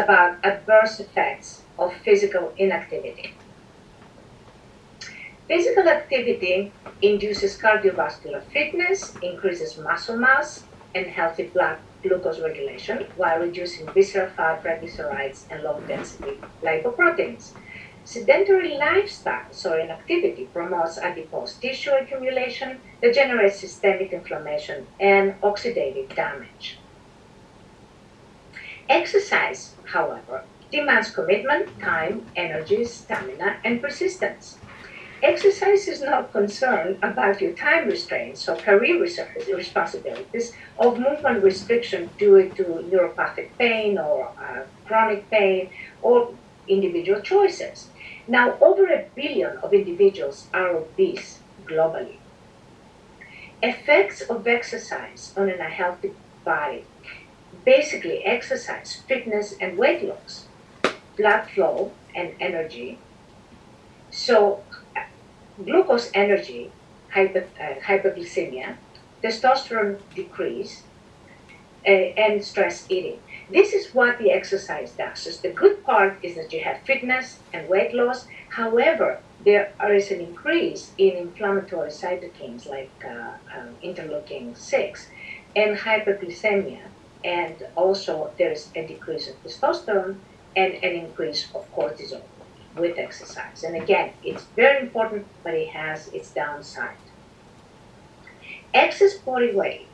about adverse effects of physical inactivity. Physical activity induces cardiovascular fitness, increases muscle mass, and healthy blood glucose regulation while reducing visceral fat, triglycerides, and low-density lipoproteins. Sedentary lifestyle, so inactivity, promotes adipose tissue accumulation that generates systemic inflammation and oxidative damage. Exercise, however, demands commitment, time, energy, stamina, and persistence. Exercise is not concerned about your time restraints or career responsibilities of movement restriction due to neuropathic pain or chronic pain or individual choices. Now, over 1 billion of individuals are obese globally. Effects of exercise on a healthy body. Basically, exercise, fitness, and weight loss, blood flow, and energy. So, glucose energy, hyperglycemia, testosterone decrease, and stress eating. This is what the exercise does. So the good part is that you have fitness and weight loss. However, there is an increase in inflammatory cytokines like interleukin-6 and hyperglycemia. And also there is a decrease of testosterone and an increase of cortisol with exercise. And again, it's very important, but it has its downside. Excess body weight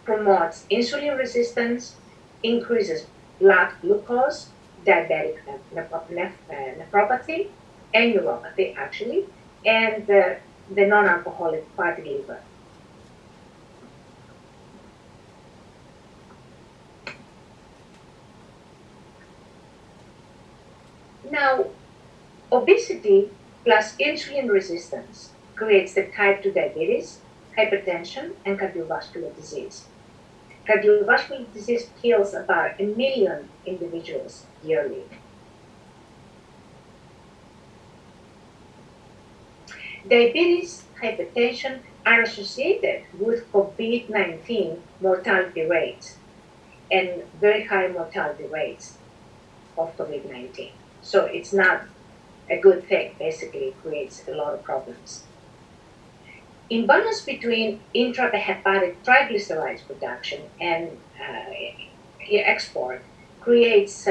promotes insulin resistance, increases blood glucose, diabetic nephropathy, and neuropathy actually, and the non-alcoholic fatty liver. Now, obesity plus insulin resistance creates the type 2 diabetes, hypertension, and cardiovascular disease. Cardiovascular disease kills about 1 million individuals yearly. Diabetes, hypertension are associated with COVID-19 mortality rates and very high mortality rates of COVID-19. So it's not a good thing. Basically, it creates a lot of problems. Imbalance between intrahepatic triglycerides production and export creates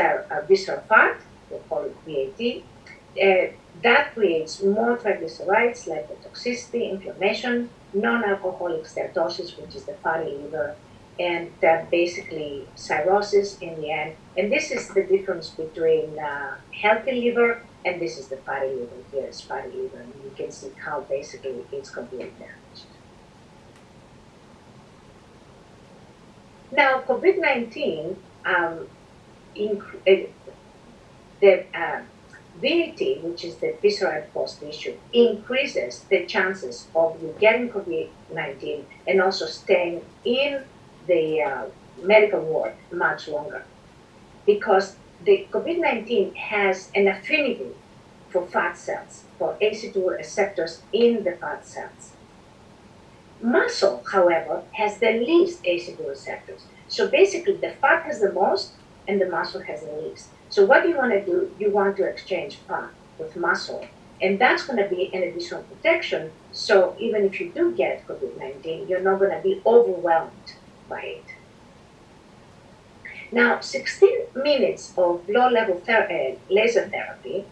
visceral fat, we call it VAT. That creates more triglycerides, lipotoxicity, inflammation, non-alcoholic steatosis, which is the fatty liver, and basically cirrhosis in the end. And this is the difference between healthy liver and this is the fatty liver. Here is fatty liver, and you can see how basically it's completely damaged. Now, COVID-19, the VAT, which is the visceral adipose tissue, increases the chances of you getting COVID-19 and also staying in the medical ward much longer, because the COVID-19 has an affinity for fat cells, for ACE2 receptors in the fat cells. Muscle, however, has the least ACE2 receptors. So basically, the fat has the most and the muscle has the least. So what you want to do, you want to exchange fat with muscle. And that's going to be an additional protection. So even if you do get COVID-19, you're not going to be overwhelmed by it. Now, 16 minutes of low-level laser therapy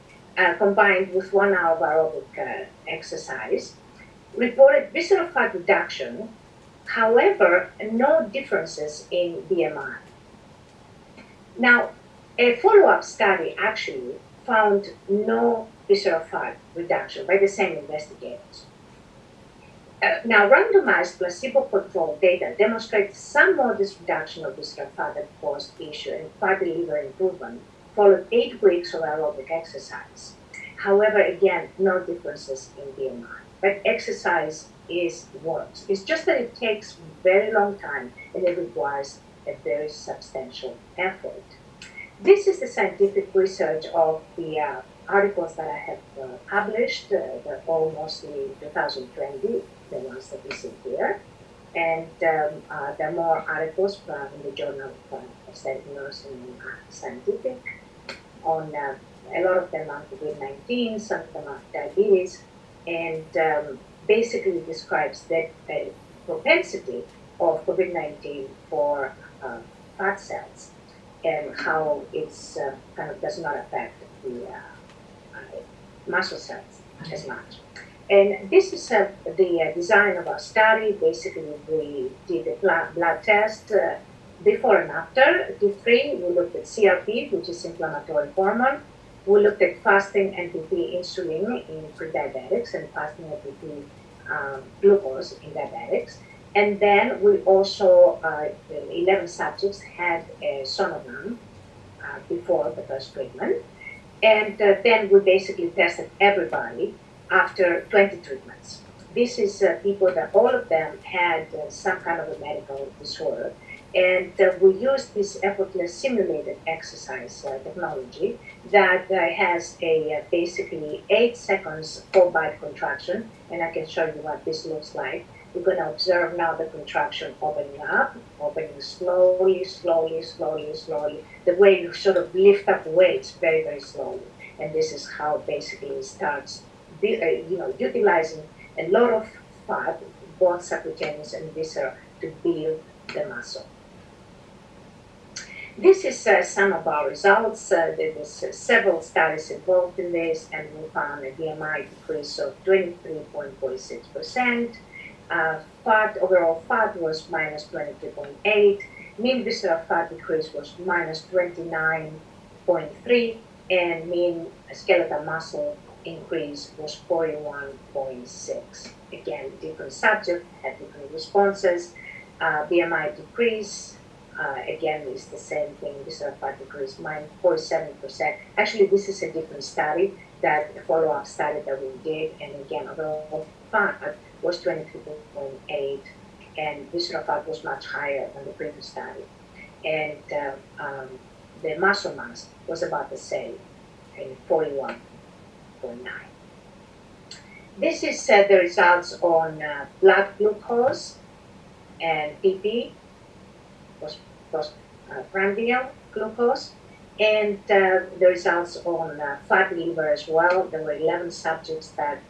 combined with 1 hour of aerobic exercise reported visceral fat reduction, however, no differences in BMI. Now, a follow-up study actually found no visceral fat reduction by the same investigators. Now, randomized placebo-controlled data demonstrates some modest reduction of visceral fat at post-issue and fatty liver improvement followed 8 weeks of aerobic exercise. However, again, no differences in BMI. But exercise works. It's just that it takes a very long time and it requires a very substantial effort. This is the scientific research of the articles that I have published. They're all mostly 2020, the ones that we see here. And there are more articles from the Journal of Aesthetic Nursing and Scientific on a lot of them on COVID-19, some of them on diabetes, and basically describes the propensity of COVID-19 for fat cells and how it's kind of does not affect the muscle cells as much. And this is the design of our study. Basically, we did a blood test before and after T3. We looked at CRP, which is inflammatory hormone. We looked at fasting NPP insulin in pre-diabetics and fasting NPP glucose in diabetics. And then we also, 11 subjects had a sonogram before the first treatment. And then we basically tested everybody after 20 treatments. This is people that all of them had some kind of a medical disorder. And we used this effortless simulated exercise technology that has a basically 8 seconds full body contraction. And I can show you what this looks like. We're going to observe now the contraction opening up, opening slowly, slowly, slowly, slowly. The way you sort of lift up weights very, very slowly. And this is how basically it starts utilizing a lot of fat, both subcutaneous and visceral, to build the muscle. This is some of our results. There was several studies involved in this, and we found a BMI decrease of 23.46%. Overall fat was minus 23.8. Mean visceral fat decrease was minus 29.3, and mean skeletal muscle increase was 41.6. Again, different subjects had different responses. BMI decrease, again, is the same thing. Visceral fat decrease, minus 47%. Actually, this is a different study, that follow-up study that we did, and again, overall fat was 23.8, and visceral fat was much higher than the previous study. And the muscle mass was about the same, in 41.9. This is the results on blood glucose and PP, postprandial glucose, and the results on fat liver as well. There were 11 subjects that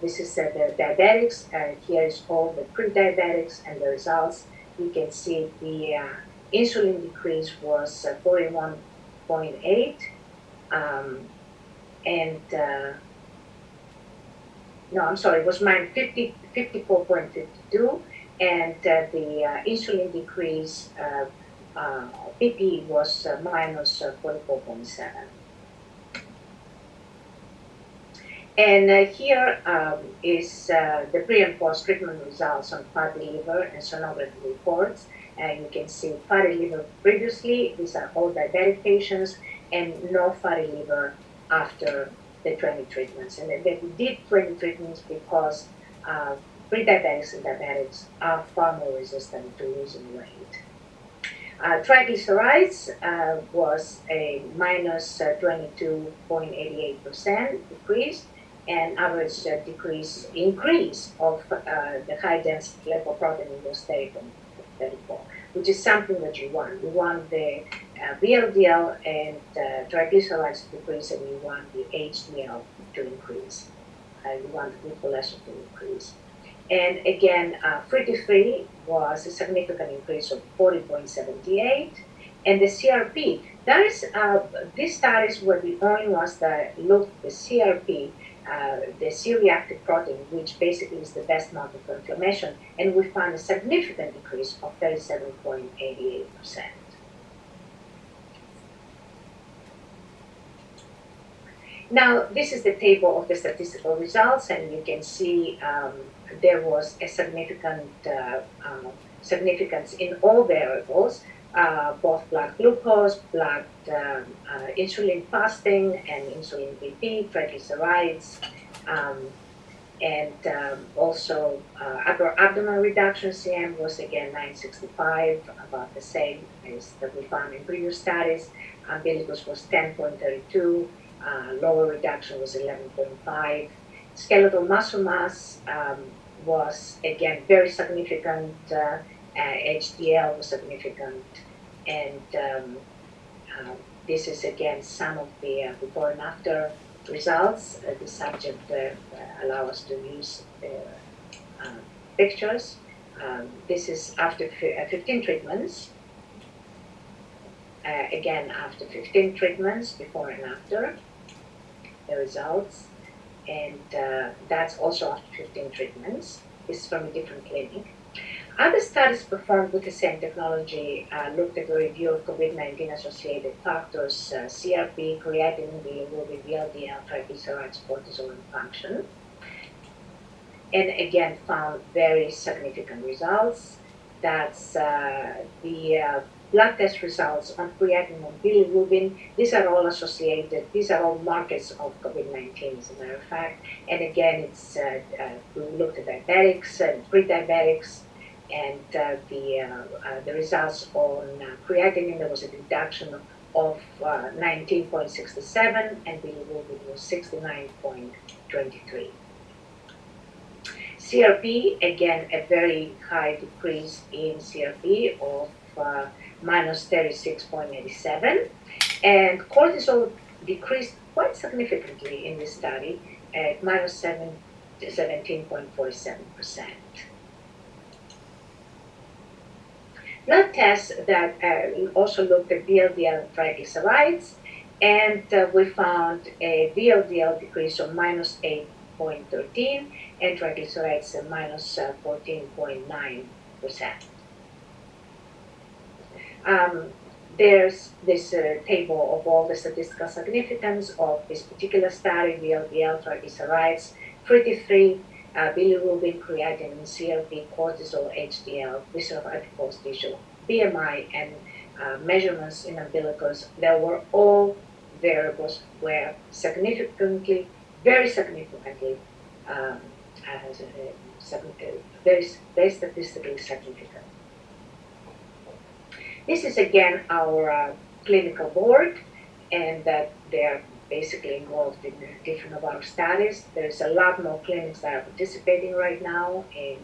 this is the diabetics, and here is all the pre-diabetics and the results. You can see the insulin decrease was 41.8, it was minus 54.52, and the insulin decrease, PP was minus 44.7. And here is the pre and post treatment results on fatty liver and sonography reports. You can see fatty liver previously, these are all diabetic patients, and no fatty liver after the 20 treatments. And they did 20 treatments because pre-diabetics and diabetics are far more resistant to losing weight. Triglycerides was a minus 22.88% decrease, and average increase of the high density lipoprotein in the state of 34, which is something that you want. You want the VLDL and triglycerides to decrease, and you want the HDL to increase. You want the cholesterol to increase. And again, FRET was a significant increase of 40.78, and the CRP. That is, these studies were the only ones that looked at the CRP, the C-reactive protein, which basically is the best marker for inflammation, and we found a significant decrease of 37.88%. Now, this is the table of the statistical results, and you can see there was a significant significance in all variables, both blood glucose, blood insulin fasting, and insulin BP, triglycerides, and also upper abdomen reduction. CM was again 965, about the same as that we found in previous studies. Umbilicus was 10.32. Lower reduction was 11.5. Skeletal muscle mass was again very significant. HDL was significant, and the this is again some of the before and after results. The subject allow us to use pictures. This is after 15 treatments. Again, after 15 treatments, before and after, the results. And that's also after 15 treatments. This is from a different clinic. Other studies performed with the same technology looked at the review of COVID-19 associated factors, CRP, creatinine, bilirubin, VLDL, triglycerides, cortisol, and function. And again, found very significant results. That's the blood test results on creatinine and bilirubin. These are all associated, these are all markers of COVID-19, as a matter of fact. And again, it's we looked at diabetics and pre-diabetics. And the results on creatinine, there was a reduction of 19.67, and bilirubin was 69.23. CRP, again, a very high decrease in CRP of minus 36.87, and cortisol decreased quite significantly in this study at minus 17.47%. Blood tests that also looked at VLDL and triglycerides, and we found a VLDL decrease of minus 8.13 and triglycerides at minus 14.9%. There's this table of all the statistical significance of this particular study, VLDL, triglycerides, FRET3, bilirubin, creatinine, CRP, cortisol, HDL, visceral adipose tissue, BMI, and measurements in umbilicals. There were all variables were significantly, very significantly, very statistically significant. This is again our clinical board, and that they are basically involved in different of our studies. There's a lot more clinics that are participating right now in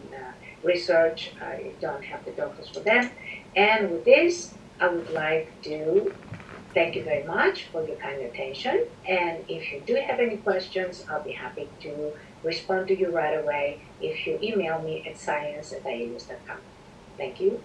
research. I don't have the doctors for them. And with this, I would like to thank you very much for your kind attention. And if you do have any questions, I'll be happy to respond to you right away if you email me at science@IELLIOS.com. Thank you.